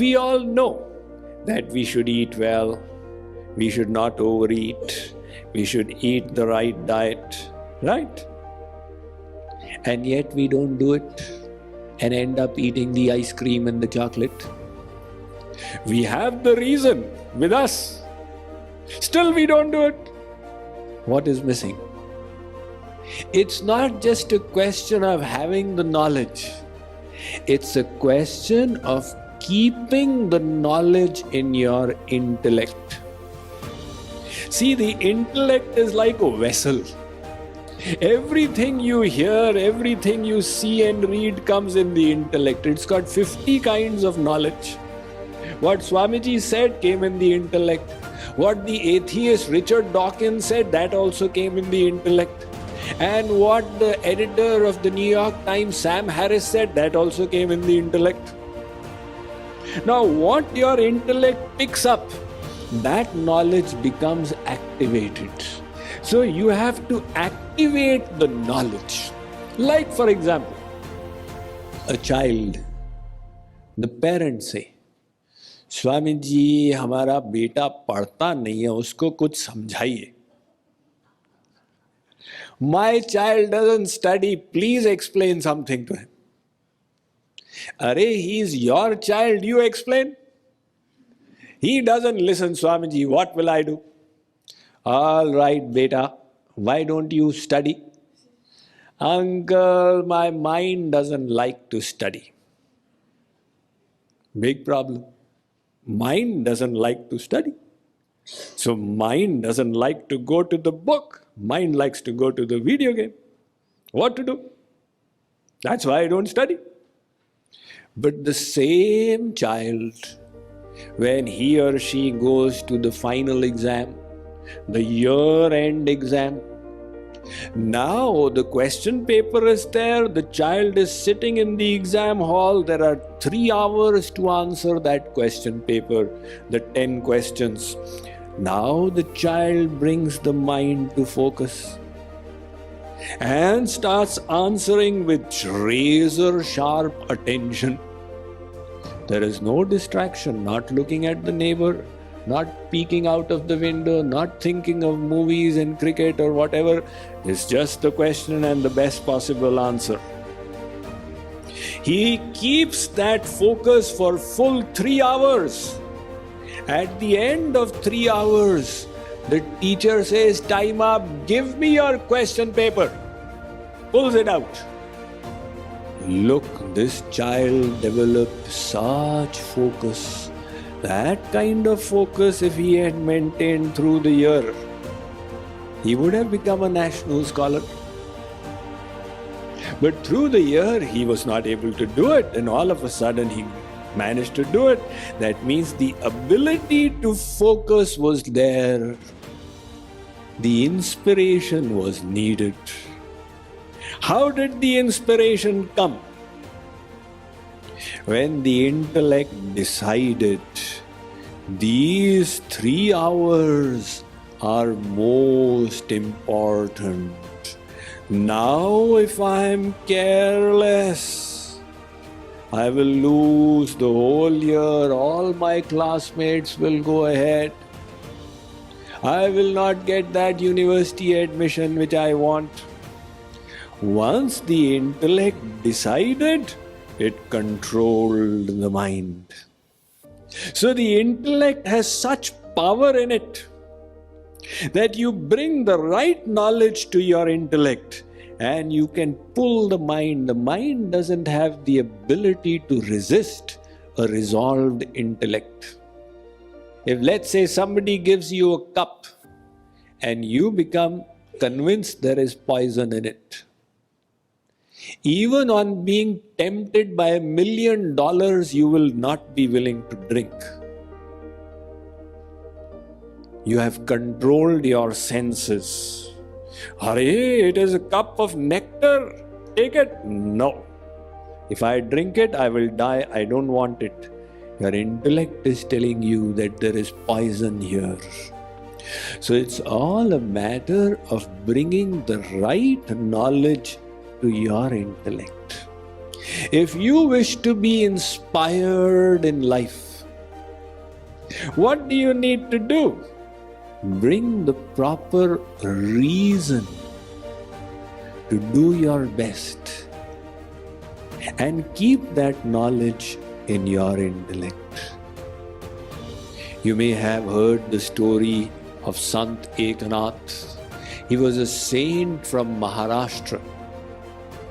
We all know that we should eat well, we should not overeat, we should eat the right diet, right? And yet we don't do it and end up eating the ice cream and the chocolate. We have the reason with us. Still we don't do it. What is missing? It's not just a question of having the knowledge. It's a question of keeping the knowledge in your intellect. See, the intellect is like a vessel. Everything you hear, everything you see and read comes in the intellect. It's got 50 kinds of knowledge. What Swamiji said came in the intellect. What the atheist Richard Dawkins said, that also came in the intellect. And what the editor of the New York Times, Sam Harris, said, that also came in the intellect. Now, what your intellect picks up, that knowledge becomes activated. So you have to activate the knowledge. Like, for example, a child, the parents say, Swami ji हमारा बेटा पढ़ता नहीं है, उसको कुछ समझाइए. My child doesn't study, please explain something to him. Arey, he is your child, you explain. He doesn't listen, Swamiji, what will I do? All right, beta, why don't you study? Uncle, my mind doesn't like to study. Big problem. Mind doesn't like to study. So mind doesn't like to go to the book. Mind likes to go to the video game. What to do? That's why I don't study. But the same child, when he or she goes to the final exam, the year-end exam, now the question paper is there, the child is sitting in the exam hall, there are 3 hours to answer that question paper, the 10 questions. Now the child brings the mind to focus and starts answering with razor-sharp attention. There is no distraction, not looking at the neighbor, not peeking out of the window, not thinking of movies and cricket or whatever. It's just the question and the best possible answer. He keeps that focus for full 3 hours. At the end of 3 hours, the teacher says, time up, give me your question paper. Pulls it out. Look, this child developed such focus. That kind of focus, if he had maintained through the year, he would have become a national scholar. But through the year, he was not able to do it, and all of a sudden he managed to do it. That means the ability to focus was there. The inspiration was needed. How did the inspiration come? When the intellect decided these 3 hours are most important. Now if I am careless, I will lose the whole year, all my classmates will go ahead. I will not get that university admission which I want. Once the intellect decided, it controlled the mind. So the intellect has such power in it that you bring the right knowledge to your intellect and you can pull the mind. The mind doesn't have the ability to resist a resolved intellect. If, let's say, somebody gives you a cup and you become convinced there is poison in it, even on being tempted by $1 million, you will not be willing to drink. You have controlled your senses. Hurry, it is a cup of nectar. Take it. No. If I drink it, I will die. I don't want it. Your intellect is telling you that there is poison here. So it's all a matter of bringing the right knowledge to your intellect. If you wish to be inspired in life, What do you need to do? Bring the proper reason to do your best and keep that knowledge in your intellect. You may have heard the story of Sant Eknath. He was a saint from Maharashtra.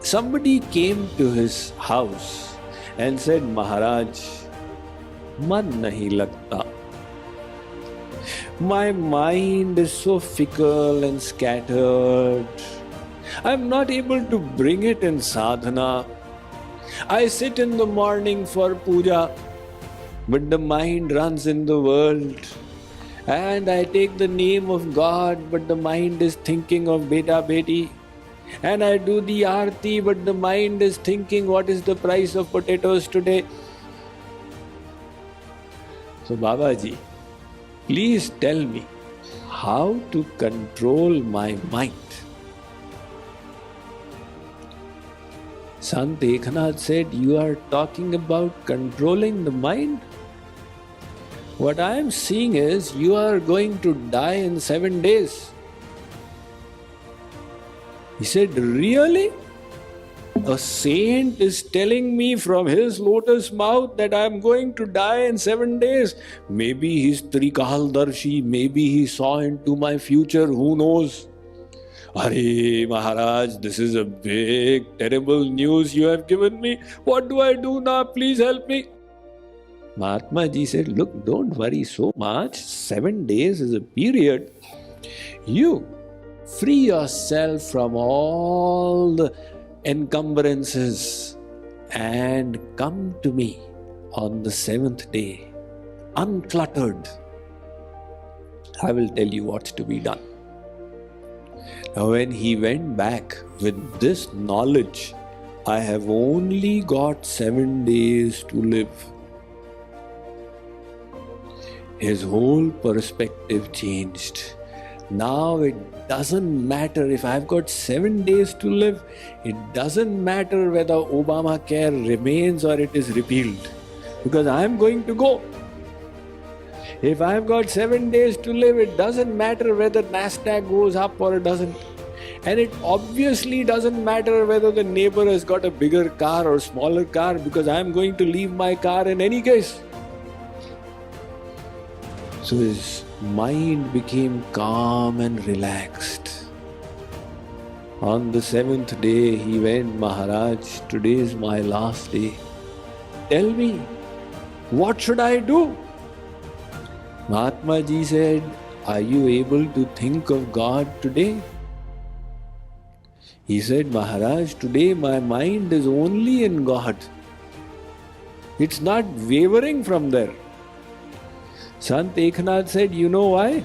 Somebody came to his house and said, Maharaj, man nahi lagta. My mind is so fickle and scattered. I'm not able to bring it in sadhana. I sit in the morning for puja, but the mind runs in the world. And I take the name of God, but the mind is thinking of beta beti. And I do the aarti, but the mind is thinking what is the price of potatoes today. So Babaji, please tell me how to control my mind. Sant Eknath said, you are talking about controlling the mind? What I am seeing is you are going to die in 7 days. He said, really? A saint is telling me from his lotus mouth that I am going to die in 7 days. Maybe he's Trikaldarshi, maybe he saw into my future, who knows? Arey Maharaj, this is a big, terrible news you have given me. What do I do now? Please help me. Mahatma Ji said, look, don't worry so much. 7 days is a period. You free yourself from all the encumbrances and come to me on the 7th day, uncluttered. I will tell you what's to be done. Now when he went back with this knowledge, I have only got 7 days to live. His whole perspective changed. Now it doesn't matter if I've got 7 days to live. It doesn't matter whether Obamacare remains or it is repealed, because I'm going to go. If I've got 7 days to live, it doesn't matter whether Nasdaq goes up or it doesn't. And it obviously doesn't matter whether the neighbor has got a bigger car or smaller car, because I'm going to leave my car in any case. So his mind became calm and relaxed. On the 7th day, he went, Maharaj, today is my last day. Tell me, what should I do? Mahatma Ji said, are you able to think of God today? He said, Maharaj, today my mind is only in God. It's not wavering from there. Sant Eknath said, you know why?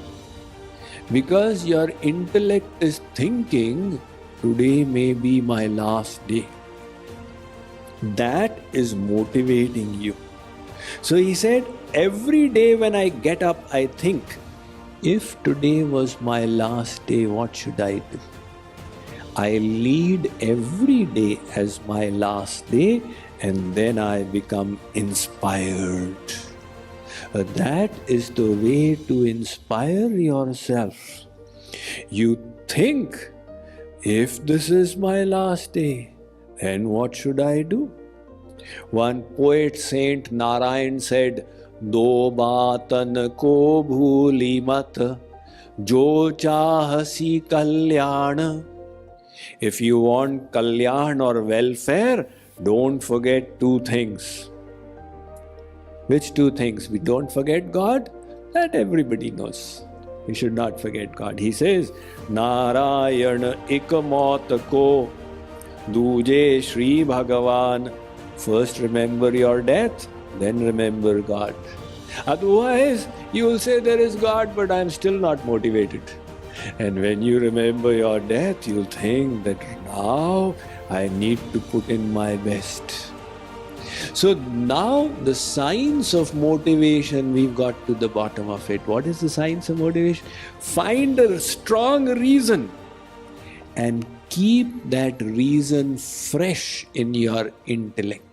Because your intellect is thinking, today may be my last day. That is motivating you. So he said, every day when I get up, I think, if today was my last day, what should I do? I lead every day as my last day, and then I become inspired. That is the way to inspire yourself. You think, if this is my last day, then what should I do? One poet, Saint Narayan, said, Do baatan ko bhooli mat, jo chahasi kalyan. If you want kalyan or welfare, don't forget 2 things. Which 2 things? We don't forget God? That everybody knows. We should not forget God. He says, Narayana ikamat ko duje Shri Bhagavan. First remember your death, then remember God. Otherwise, you will say there is God, but I am still not motivated. And when you remember your death, you'll think that now I need to put in my best. So now the science of motivation, we've got to the bottom of it. What is the science of motivation? Find a strong reason and keep that reason fresh in your intellect.